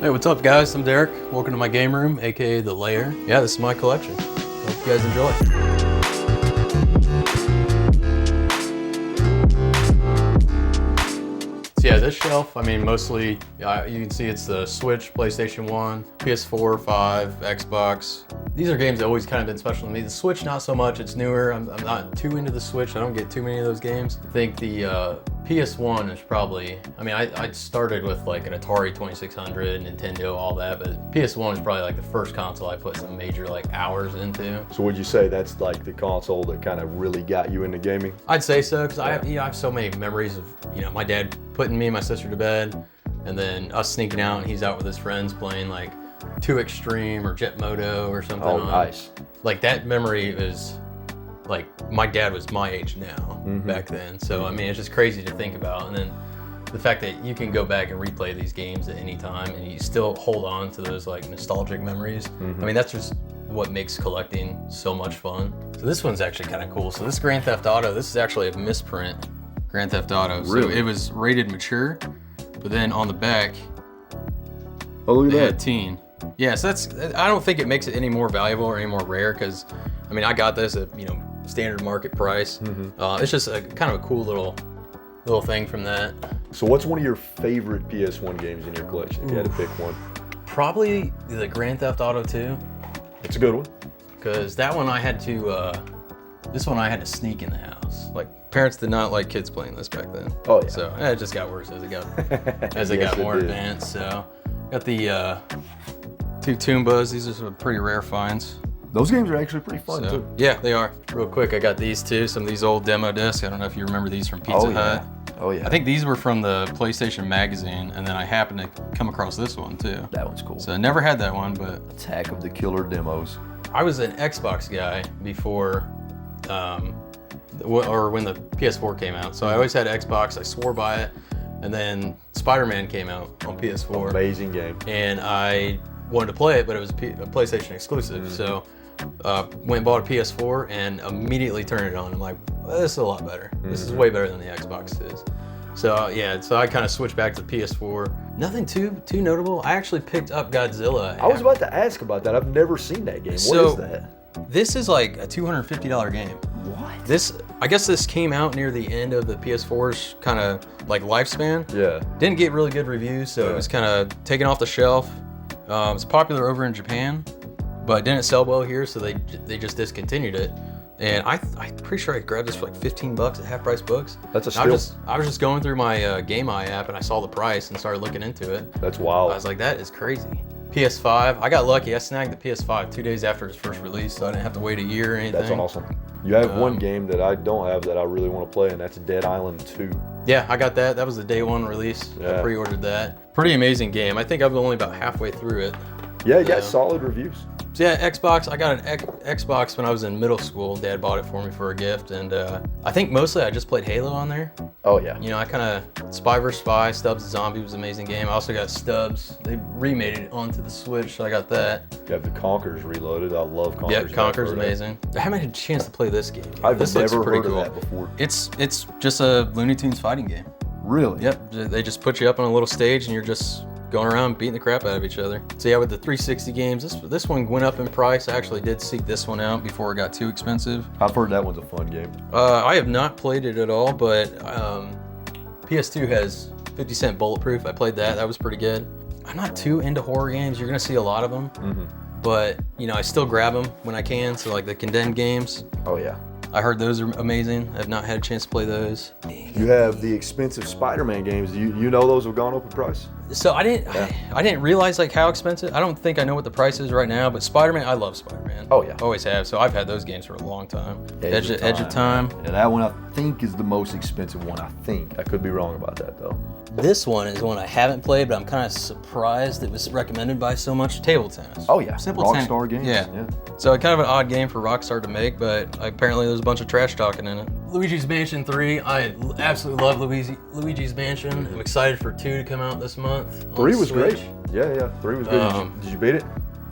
Hey, what's up guys? I'm Derek. Welcome to my game room, aka The Lair. Yeah, this is my collection. Hope you guys enjoy. So yeah, this shelf, I mean, mostly, you can see it's the Switch, PlayStation 1, PS4, 5, Xbox. These are games that always kind of been special to me. The Switch, not so much, it's newer. I'm not too into the Switch. I don't get too many of those games. I think the PS1 is probably, I mean, I started with like an Atari 2600, Nintendo, all that, but PS1 is probably like the first console I put some major like hours into. So would you say that's like the console that kind of really got you into gaming? I'd say so, because I have so many memories of, my dad putting me and my sister to bed, and then us sneaking out and he's out with his friends playing like 2 Extreme or Jet Moto or something. Oh, nice. Like that memory is like, my dad was my age now back then. So, I mean, it's just crazy to think about. And then the fact that you can go back and replay these games at any time and you still hold on to those like nostalgic memories. I mean, that's just what makes collecting so much fun. So this one's actually kind of cool. So this Grand Theft Auto, this is actually a misprint Grand Theft Auto. Really? So it was rated mature, but then on the back, oh, look at they that. had teen. Yeah, so I don't think it makes it any more valuable or any more rare, because, I mean, I got this at, standard market price. It's just a kind of a cool little thing from that. So what's one of your favorite PS1 games in your collection, if you had to pick one? Probably the Grand Theft Auto 2. It's a good one. Because that one I had to, this one I had to sneak in the house. Like, parents did not like kids playing this back then. Oh, yeah. So it just got worse as it got, as it Yes, got more did. advanced. So got the 2 Toombas. These are some pretty rare finds. Those games are actually pretty fun, So, too. yeah, they are. Real quick, I got these too. Some of these old demo discs. I don't know if you remember these from Pizza Hut. Oh, yeah. I think these were from the PlayStation magazine, and then I happened to come across this one too. That one's cool. So I never had that one, but Attack of the Killer demos. I was an Xbox guy before, or when the PS4 came out. So I always had Xbox. I swore by it, and then Spider-Man came out on PS4. Amazing game. And I wanted to play it, but it was a PlayStation exclusive. So went and bought a PS4 and immediately turned it on. I'm like, well, this is a lot better. This is way better than the Xbox is. So yeah, so I kind of switched back to the PS4. Nothing too notable. I actually picked up Godzilla. I was about to ask about that. I've never seen that game. So, what is that? This is like a $250 game. What? I guess this came out near the end of the PS4's kind of like lifespan. Yeah. Didn't get really good reviews, so it was kind of taken off the shelf. It's popular over in Japan, but didn't sell well here, so they just discontinued it. And I'm pretty sure I grabbed this for like 15 bucks at Half Price Books. That's a steal. I was just going through my Game Eye app and I saw the price and started looking into it. That's wild. I was like, that is crazy. PS5, I got lucky. I snagged the PS5 2 days after its first release, so I didn't have to wait a year or anything. That's awesome. You have one game that I don't have that I really want to play, and that's Dead Island 2. Yeah, I got that. That was the day one release. Yeah. I pre-ordered that. Pretty amazing game. I think I'm only about halfway through it. Yeah, it got solid reviews. So yeah, Xbox. I got an Xbox when I was in middle school. Dad bought it for me for a gift, and I think mostly I just played Halo on there. Oh yeah. I kind of Spy vs. Spy, Stubbs the Zombie was an amazing game. I also got Stubbs. They remade it onto the Switch, so I got that. You have the Conker's Reloaded. I love Conker's. Yeah, Conker's amazing. I haven't had a chance to play this game. I've this never looks pretty heard cool. of that before. It's just a Looney Tunes fighting game. Really? Yep, they just put you up on a little stage and you're just going around beating the crap out of each other. So yeah, with the 360 games, this one went up in price. I actually did seek this one out before it got too expensive. I've heard that one's a fun game. I have not played it at all, but PS2 has 50 Cent Bulletproof. I played that. That was pretty good. I'm not too into horror games. You're gonna see a lot of them, but I still grab them when I can. So like the Condemned games. Oh yeah. I heard those are amazing. I've not had a chance to play those. You have the expensive Spider-Man games. You know those have gone up in price? So I didn't realize like how expensive. I don't think I know what the price is right now, but Spider-Man, I love Spider-Man. Oh yeah. Always have. So I've had those games for a long time. Edge of Time. And that one I think is the most expensive one. I think. I could be wrong about that though. This one is one I haven't played, but I'm kind of surprised it was recommended by so much. Table tennis. Oh yeah. Simple Rockstar games. Yeah. So kind of an odd game for Rockstar to make, but apparently there's a bunch of trash talking in it. Luigi's Mansion 3. I absolutely love Luigi's Mansion. I'm excited for 2 to come out this month. 3 was great. Yeah. 3 was good. Did you beat it?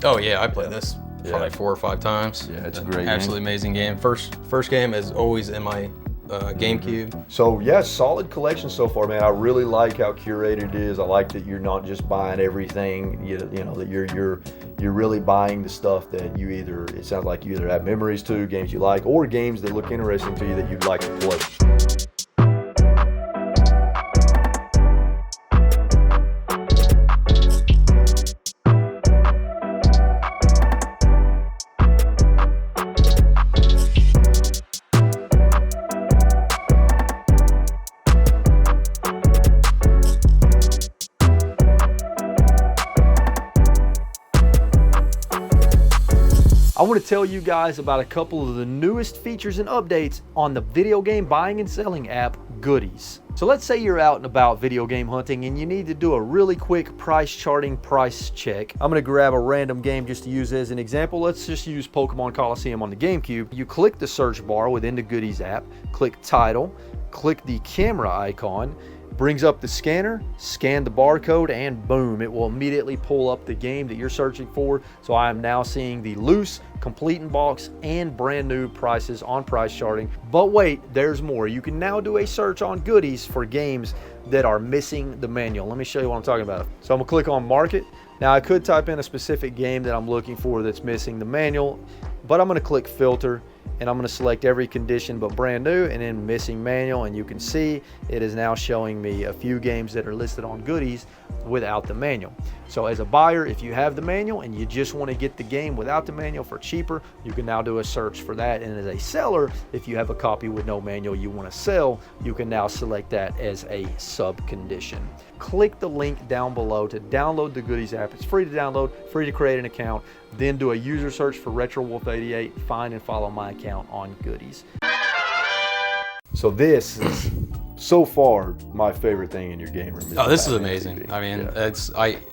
Oh yeah, I played this probably 4 or 5 times. Yeah, it's a great Absolutely amazing game. First game is always in my GameCube. So yeah, solid collection so far, man. I really like how curated it is. I like that you're not just buying everything. You know that you're really buying the stuff that you either, it sounds like you either have memories to, games you like, or games that look interesting to you that you'd like to play. I want to tell you guys about a couple of the newest features and updates on the video game buying and selling app Goodiez. So let's say you're out and about video game hunting and you need to do a really quick price charting price check. I'm going to grab a random game just to use as an example. Let's just use Pokemon Coliseum on the GameCube. You click the search bar within the Goodiez app, click title, click the camera icon, brings up the scanner, scan the barcode, and boom, it will immediately pull up the game that you're searching for. So I am now seeing the loose, complete in box, and brand new prices on price charting. But wait, there's more. You can now do a search on Goodiez for games that are missing the manual. Let me show you what I'm talking about. So I'm gonna click on market. Now I could type in a specific game that I'm looking for that's missing the manual, but I'm gonna click filter, and I'm going to select every condition but brand new and then missing manual, and you can see it is now showing me a few games that are listed on Goodiez without the manual. So as a buyer, if you have the manual and you just want to get the game without the manual for cheaper, you can now do a search for that. And as a seller, if you have a copy with no manual you want to sell, you can now select that as a sub condition. Click the link down below to download the Goodiez app. It's free to download, free to create an account, then do a user search for RetroWolf88, find and follow my account on Goodiez. So this is so far my favorite thing in your game room. Oh, this is amazing. I mean, yeah.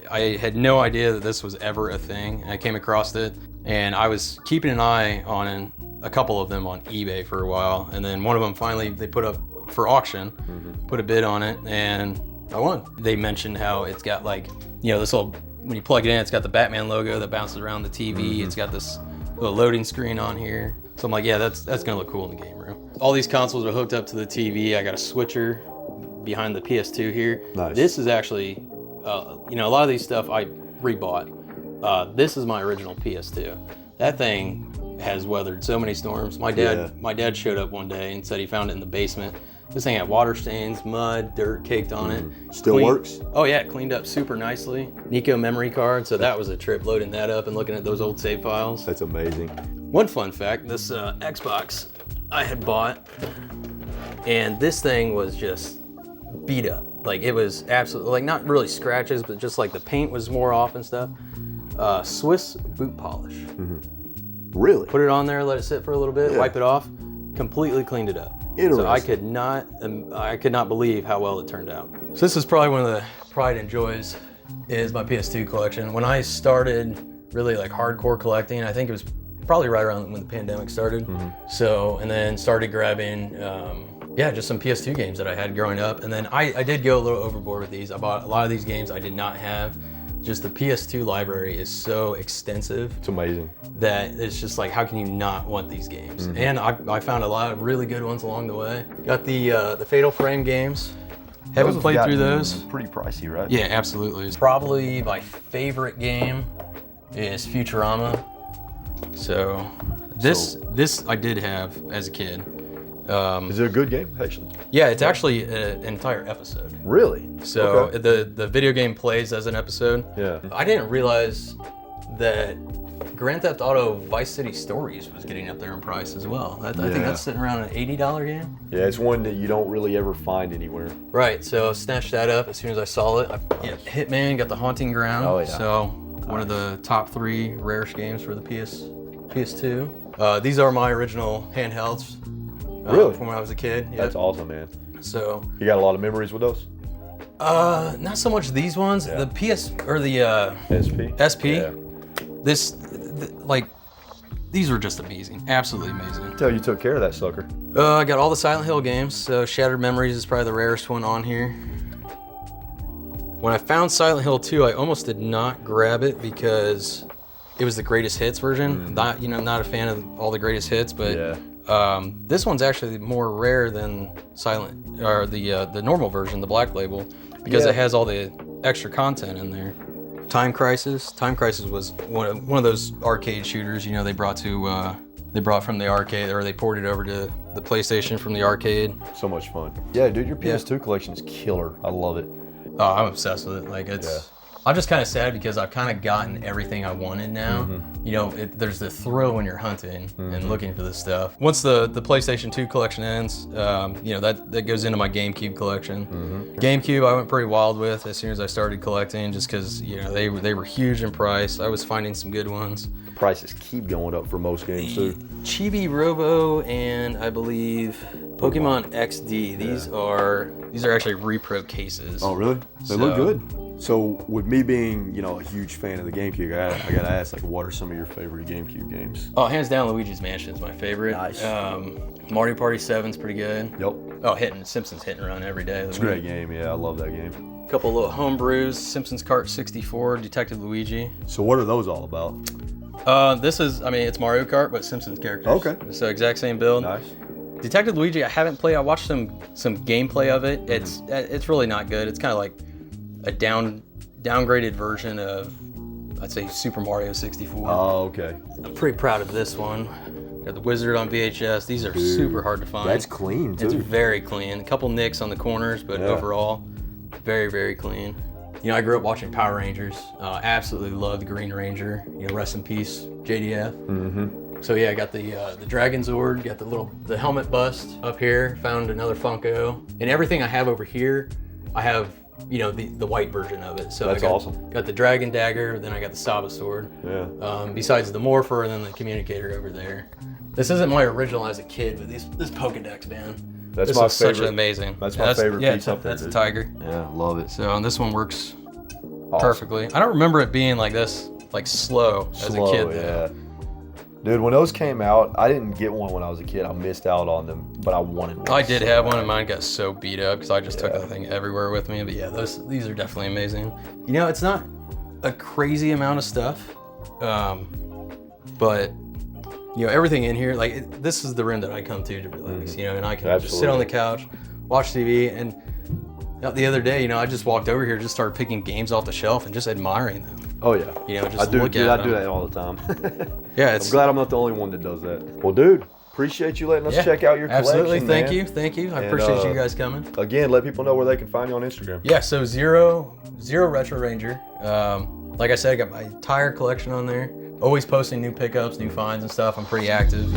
I had no idea that this was ever a thing. I came across it and I was keeping an eye on a couple of them on eBay for a while, and then one of them finally they put up for auction, put a bid on it, and I won. They mentioned how it's got, like, you know, this little, when you plug it in, it's got the Batman logo that bounces around the TV. It's got this little loading screen on here. So I'm like, yeah, that's gonna look cool in the game room. All these consoles are hooked up to the TV. I got a switcher behind the PS2 here. Nice. This is actually, you know, a lot of these stuff I rebought. This is my original PS2. That thing has weathered so many storms. My dad showed up one day and said he found it in the basement. This thing had water stains, mud, dirt caked on it. Still works? Oh yeah, cleaned up super nicely. Nico memory card, so that was a trip loading that up and looking at those old save files. That's amazing. One fun fact, this Xbox I had bought, and this thing was just beat up. Like, it was absolutely, like, not really scratches, but just like the paint was more off and stuff. Swiss boot polish. Really? Put it on there, let it sit for a little bit, wipe it off, completely cleaned it up. So I could not believe how well it turned out. So this is probably one of the pride and joys is my PS2 collection. When I started really like hardcore collecting, I think it was probably right around when the pandemic started. So, and then started grabbing, just some PS2 games that I had growing up. And then I did go a little overboard with these. I bought a lot of these games I did not have. Just the PS2 library is so extensive. It's amazing. That it's just like, how can you not want these games? And I found a lot of really good ones along the way. Got the Fatal Frame games. Haven't played through those. Pretty pricey, right? Yeah, absolutely. Probably my favorite game is Futurama. So this I did have as a kid. Is it a good game, actually? Yeah, it's actually an entire episode. Really? So the video game plays as an episode. Yeah. I didn't realize that Grand Theft Auto Vice City Stories was getting up there in price as well. I think that's sitting around an $80 game. Yeah, it's one that you don't really ever find anywhere. Right, so snatched that up as soon as I saw it. Hitman, got the Haunting Ground. Oh yeah. So one of the top 3 rarest games for the PS2. These are my original handhelds. Really? From when I was a kid. Yep. That's awesome, man. So you got a lot of memories with those? Not so much these ones. The PS or the SP. Yeah. These were just amazing. Absolutely amazing. Until you took care of that sucker. I got all the Silent Hill games. So Shattered Memories is probably the rarest one on here. When I found Silent Hill 2, I almost did not grab it because it was the greatest hits version. Not a fan of all the greatest hits, but This one's actually more rare than the normal version, the black label, because it has all the extra content in there. Time Crisis. Time Crisis was one of those arcade shooters, you know, they brought from the arcade, or they ported over to the PlayStation from the arcade. So much fun. Yeah, dude, your PS2 collection is killer. I love it. Oh, I'm obsessed with it. Like, I'm just kind of sad because I've kind of gotten everything I wanted now. You know, there's the thrill when you're hunting and looking for this stuff. Once the PlayStation 2 collection ends, you know, that goes into my GameCube collection. GameCube I went pretty wild with as soon as I started collecting, just because, you know, they were huge in price. I was finding some good ones. Prices keep going up for most games too. Chibi Robo and I believe Pokemon XD. These are actually repro cases. Oh, really? They look good. So with me being, you know, a huge fan of the GameCube, I gotta ask, like, what are some of your favorite GameCube games? Oh, hands down, Luigi's Mansion is my favorite. Nice. Mario Party 7's pretty good. Yep. Oh, Simpsons Hit and Run every day. It's a great game. Yeah, I love that game. Couple little homebrews, Simpsons Kart 64, Detective Luigi. So what are those all about? This is, I mean, it's Mario Kart, but Simpsons characters. Okay. So exact same build. Nice. Detective Luigi, I haven't played. I watched some gameplay of it. It's really not good. It's kind of like a downgraded version of, I'd say, Super Mario 64. Oh, okay. I'm pretty proud of this one. Got the Wizard on VHS. These are super hard to find. That's clean too. It's very clean. A couple nicks on the corners, but overall, very, very clean. You know, I grew up watching Power Rangers. Absolutely loved the Green Ranger. You know, rest in peace, JDF. So yeah, I got the Dragon Zord, got the helmet bust up here, found another Funko. And everything I have over here, I have, you know, the white version of it. So that's awesome. Got the Dragon Dagger, then I got the Saba Sword. Yeah. Besides the Morpher and then the Communicator over there. This isn't my original as a kid, but this Pokedex, man. This my favorite. Such amazing. That's my favorite piece up there. That's a tiger. Yeah, love it. So and this one works perfectly. I don't remember it being like this, like slow as a kid. Yeah. Dude, when those came out, I didn't get one when I was a kid. I missed out on them, but I wanted one. I did have one, and mine got so beat up because I just took that thing everywhere with me. But yeah, these are definitely amazing. You know, it's not a crazy amount of stuff, but you know, everything in here, like this is the room that I come to relax. You know, and I can just sit on the couch, watch TV, and the other day, you know, I just walked over here, just started picking games off the shelf and just admiring them. Oh yeah. You know, just I do that all the time. Yeah, I'm glad I'm not the only one that does that. Well, dude, appreciate you letting us check out your collection. Absolutely, man. Thank you. I appreciate you guys coming. Again, let people know where they can find you on Instagram. Yeah, so zero Retro Ranger. Like I said, I got my entire collection on there. Always posting new pickups, new finds and stuff. I'm pretty active.